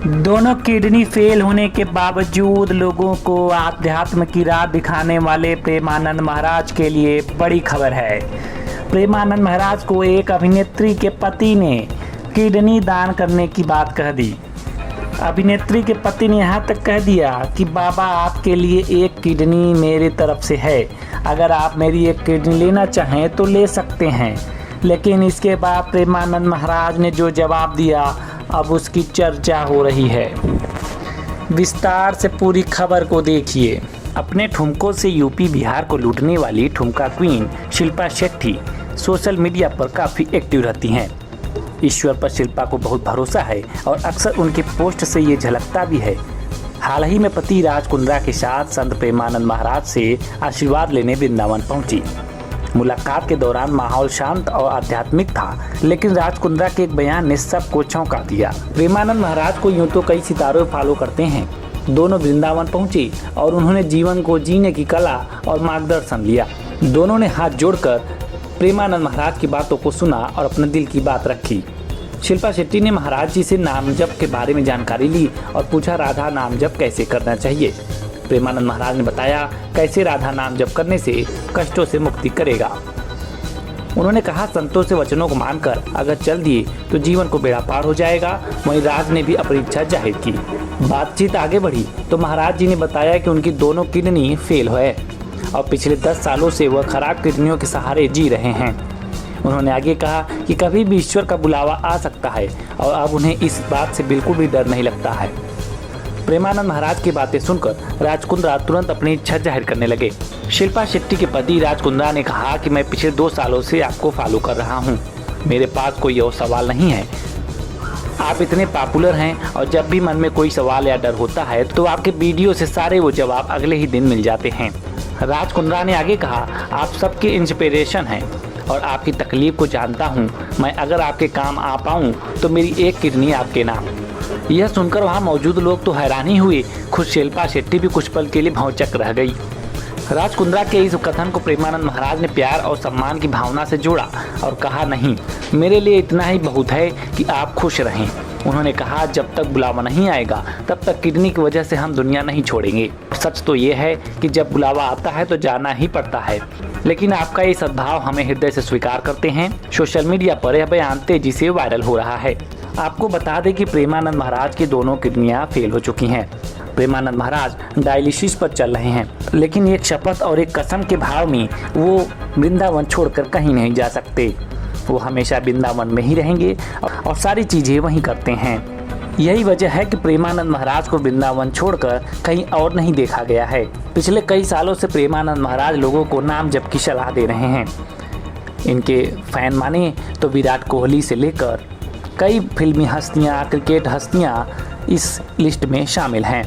दोनों kidney fail होने के बावजूद लोगों को आध्यात्म की राह दिखाने वाले प्रेमानंद महाराज के लिए बड़ी खबर है। प्रेमानंद महाराज को एक अभिनेत्री के पति ने किडनी दान करने की बात कह दी। अभिनेत्री के पति ने यहाँ तक कह दिया कि बाबा आपके लिए एक किडनी मेरी तरफ से है, अगर आप मेरी एक किडनी लेना चाहें तो ले सकते हैं। लेकिन इसके बाद प्रेमानंद महाराज ने जो जवाब दिया, अब उसकी चर्चा हो रही है। विस्तार से पूरी खबर को देखिए। अपने ठुमकों से यूपी बिहार को लूटने वाली ठुमका queen Shilpa Shetty social media पर काफ़ी एक्टिव रहती हैं। ईश्वर पर शिल्पा को बहुत भरोसा है और अक्सर उनके पोस्ट से ये झलकता भी है। हाल ही में पति राज कुंद्रा के साथ संत प्रेमानंद महाराज से आशीर्वाद लेने वृंदावन पहुंची। मुलाकात के दौरान माहौल शांत और आध्यात्मिक था, लेकिन राज कुंद्रा के एक बयान ने सबको चौंका दिया। प्रेमानंद महाराज को यूं तो कई सितारे फॉलो करते हैं। दोनों वृंदावन पहुंचे और उन्होंने जीवन को जीने की कला और मार्गदर्शन लिया। दोनों ने हाथ जोड़कर प्रेमानंद महाराज की बातों को सुना और अपने दिल की बात रखी। शिल्पा शेट्टी ने महाराज जी से नाम जप के बारे में जानकारी ली और पूछा राधा नाम जप कैसे करना चाहिए। प्रेमानंद महाराज ने बताया कैसे राधा नाम जप करने से कष्टों से मुक्ति करेगा। उन्होंने कहा संतों से वचनों को मानकर अगर चल दिए तो जीवन को बेड़ा पार हो जाएगा। वहीं राज ने भी अपनी इच्छा जाहिर की। बातचीत आगे बढ़ी तो महाराज जी ने बताया कि उनकी दोनों किडनी फेल है और पिछले 10 सालों से वह खराब किडनियों के सहारे जी रहे हैं। उन्होंने आगे कहा कि कभी भी ईश्वर का बुलावा आ सकता है और अब उन्हें इस बात से बिल्कुल भी डर नहीं लगता है। प्रेमानंद महाराज की बातें सुनकर राज कुंद्रा तुरंत अपनी इच्छा जाहिर करने लगे। शिल्पा शेट्टी के पति राज कुंद्रा ने कहा कि मैं पिछले 2 सालों से आपको फॉलो कर रहा हूं। मेरे पास कोई और सवाल नहीं है। आप इतने पॉपुलर हैं और जब भी मन में कोई सवाल या डर होता है तो आपके वीडियो से सारे वो जवाब अगले ही दिन मिल जाते हैं। राज कुंद्रा ने आगे कहा आप सबके इंस्पिरेशन हैं और आपकी तकलीफ को जानता हूँ। मैं अगर आपके काम आ पाऊँ तो मेरी एक किडनी आपके नाम। यह सुनकर वहां मौजूद लोग तो हैरान ही हुए। खुद शिल्पा शेट्टी भी कुछ पल के लिए भौचक रह गई। राज कुंद्रा के इस कथन को प्रेमानंद महाराज ने प्यार और सम्मान की भावना से जोड़ा और कहा नहीं, मेरे लिए इतना ही बहुत है कि आप खुश रहें। उन्होंने कहा जब तक बुलावा नहीं आएगा तब तक किडनी की वजह से हम दुनिया नहीं छोड़ेंगे। सच तो ये है कि जब बुलावा आता है तो जाना ही पड़ता है, लेकिन आपका ये सद्भाव हमें हृदय से स्वीकार करते हैं। सोशल मीडिया पर यह बयान तेजी से वायरल हो रहा है। आपको बता दें कि प्रेमानंद महाराज की दोनों किडनियां फेल हो चुकी हैं। प्रेमानंद महाराज डायलिसिस पर चल रहे हैं, लेकिन एक शपथ और एक कसम के भाव में वो वृंदावन छोड़कर कहीं नहीं जा सकते। वो हमेशा वृंदावन में ही रहेंगे और सारी चीज़ें वहीं करते हैं। यही वजह है कि प्रेमानंद महाराज को वृंदावन छोड़कर कहीं और नहीं देखा गया है। पिछले कई सालों से प्रेमानंद महाराज लोगों को नाम जप की सलाह दे रहे हैं। इनके फैन माने तो विराट कोहली से लेकर कई फिल्मी हस्तियां, क्रिकेट हस्तियां इस लिस्ट में शामिल हैं।